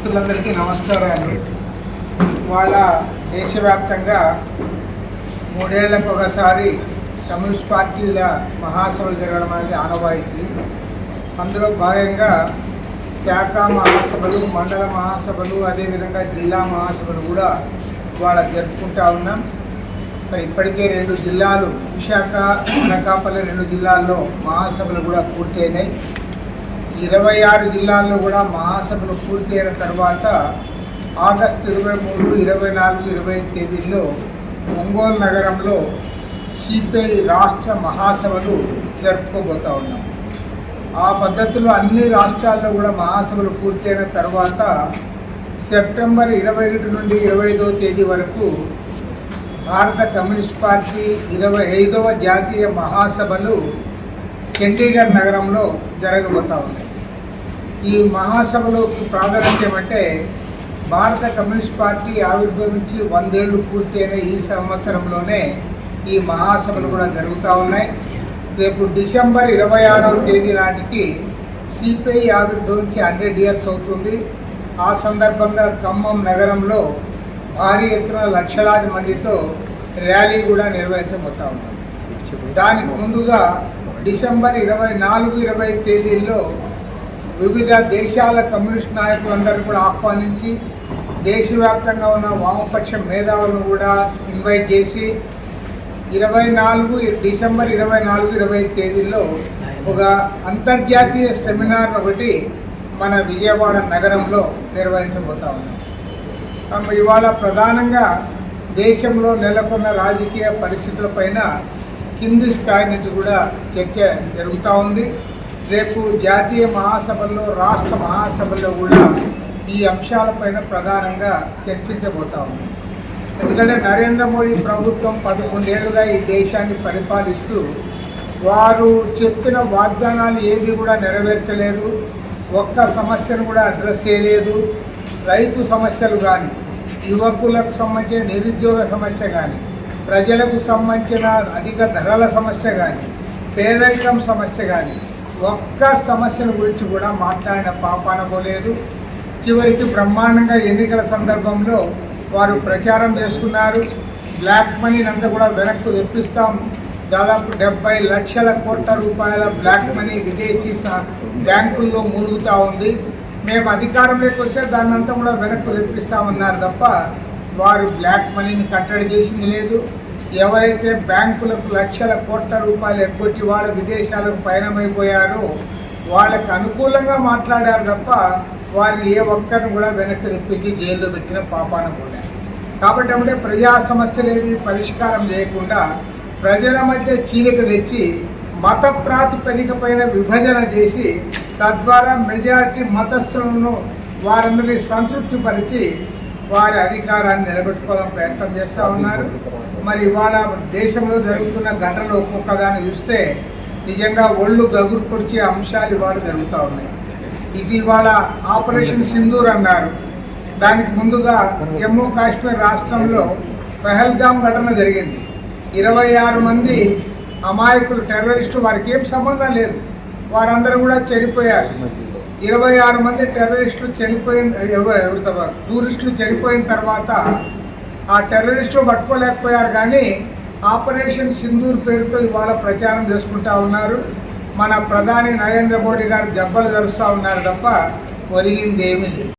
మిత్రులందరికీ నమస్కారాలు. వాళ్ళ దేశవ్యాప్తంగా 3 ఏళ్లకు ఒకసారి కమ్యూనిస్ట్ పార్టీల మహాసభలు జరగడం అనేది ఆనవాయితీ. అందులో భాగంగా శాఖ మహాసభలు, మండల మహాసభలు, అదేవిధంగా జిల్లా మహాసభలు కూడా వాళ్ళ జరుపుకుంటూ ఉన్నాం. మరి ఇప్పటికే 2 జిల్లాలు, విశాఖ, అనకాపల్లి 2 జిల్లాల్లో మహాసభలు కూడా పూర్తయినాయి. 26 జిల్లాల్లో కూడా మహాసభలు పూర్తయిన తర్వాత ఆగస్టు 23, 24, 25 తేదీల్లో ఒంగోలు నగరంలో సిపిఐ రాష్ట్ర మహాసభలు జరుపుకోబోతూ ఉన్నాం. ఆ పద్ధతిలో అన్ని రాష్ట్రాల్లో కూడా మహాసభలు పూర్తయిన తర్వాత సెప్టెంబర్ 21 నుండి 25వ తేదీ వరకు భారత కమ్యూనిస్ట్ పార్టీ 25వ జాతీయ మహాసభలు చండీగఢ్ నగరంలో జరగబోతూ ఉన్నాయి. ఈ మహాసభలోకి ప్రాధాన్యత ఏమంటే, భారత కమ్యూనిస్ట్ పార్టీ ఆవిర్భవించి 100 ఏళ్ళు పూర్తయిన ఈ సంవత్సరంలోనే ఈ మహాసభలు కూడా జరుగుతూ ఉన్నాయి. రేపు డిసెంబర్ 26వ తేదీ నాటికి సిపిఐ ఆవిర్భవించి 100 ఇయర్స్ అవుతుంది. ఆ సందర్భంగా ఖమ్మం నగరంలో భారీ ఎత్తున లక్షలాది మందితో ర్యాలీ కూడా నిర్వహించబోతూ ఉన్నారు. దానికి ముందుగా డిసెంబర్ 24, 25 తేదీల్లో వివిధ దేశాల కమ్యూనిస్ట్ నాయకులందరూ కూడా ఆహ్వానించి దేశవ్యాప్తంగా ఉన్న వామపక్ష మేధావులను కూడా ఇన్వైట్ చేసి డిసెంబర్ 24, 25 తేదీల్లో ఒక అంతర్జాతీయ సెమినార్ ఒకటి మన విజయవాడ నగరంలో నిర్వహించబోతా ఉన్నాం. ఇవాళ ప్రధానంగా దేశంలో నెలకొన్న రాజకీయ పరిస్థితులపైన కింది స్థాయి నుంచి కూడా చర్చ జరుగుతూ ఉంది. రేపు జాతీయ మహాసభల్లో, రాష్ట్ర మహాసభల్లో కూడా ఈ అంశాలపైన ప్రధానంగా చర్చించబోతా ఉంది. ఎందుకంటే నరేంద్ర మోడీ ప్రభుత్వం 11 ఏళ్ళుగా ఈ దేశాన్ని పరిపాలిస్తూ వారు చెప్పిన వాగ్దానాలు ఏవి కూడా నెరవేర్చలేదు. ఒక్క సమస్యను కూడా అడ్రస్ చేయలేదు. రైతు సమస్యలు కానీ, యువకులకు సంబంధించిన నిరుద్యోగ సమస్య కానీ, ప్రజలకు సంబంధించిన అధిక ధరల సమస్య కానీ, పేదరికం సమస్య కానీ, ఒక్క సమస్యల గురించి కూడా మాట్లాడిన పాపాన పోలేదు. చివరికి బ్రహ్మాండంగా ఎన్నికల సందర్భంలో వారు ప్రచారం చేసుకున్నారు. బ్లాక్ మనీని అంతా కూడా వెనక్కు తెప్పిస్తాం, దాదాపు 70 లక్షల కోట్ల రూపాయల బ్లాక్ మనీ విదేశీ బ్యాంకుల్లో మూలుగుతూ ఉంది. మేము అధికారంలోకి వస్తే దాన్ని అంతా కూడా వెనక్కు తెప్పిస్తామన్నారు తప్ప వారు బ్లాక్ మనీని కట్టడి చేసింది లేదు. ఎవరైతే బ్యాంకులకు లక్షల కోట్ల రూపాయలు ఎగ్గొట్టి వాళ్ళ విదేశాలకు పయనమైపోయారో వాళ్ళకు అనుకూలంగా మాట్లాడారు తప్ప వారిని ఏ ఒక్కరిని కూడా వెనక్కి తెప్పించి జైల్లో పెట్టిన పాపాన పోయారు. కాబట్టి అంటే ప్రజా సమస్యలేవి పరిష్కారం చేయకుండా ప్రజల మధ్య చీలిక తెచ్చి మత ప్రాతిపదిక పైన విభజన చేసి తద్వారా మెజారిటీ మతస్థులను వారందరినీ సంతృప్తిపరిచి వారి అధికారాన్ని నిలబెట్టుకోవాలని ప్రయత్నం చేస్తూ ఉన్నారు. మరి ఇవాళ దేశంలో జరుగుతున్న ఘటనలు ఒక్కొక్కదాన్ని చూస్తే నిజంగా ఒళ్ళు గగురు పొడిచే అంశాలు ఇవాళ జరుగుతూ ఉన్నాయి. ఇవాళ ఆపరేషన్ సింధూర్ అన్నారు. దానికి ముందుగా జమ్మూ కాశ్మీర్ రాష్ట్రంలో పహల్గామ్ ఘటన జరిగింది. 26 మంది అమాయకులు టెర్రరిస్టులు, వారికి ఏం సంబంధం లేదు, వారందరూ కూడా చనిపోయారు. 26 మంది టెర్రరిస్టులు టూరిస్టులు చనిపోయిన తర్వాత ఆ టెర్రరిస్టులు పట్టుకోలేకపోయారు. కానీ ఆపరేషన్ సింధూర్ పేరుతో ఇవాళ ప్రచారం చేసుకుంటా ఉన్నారు. మన ప్రధాని నరేంద్ర మోడీ గారు దెబ్బలు జరుస్తూ ఉన్నారు తప్ప ఒరిగింది ఏమీ లేదు.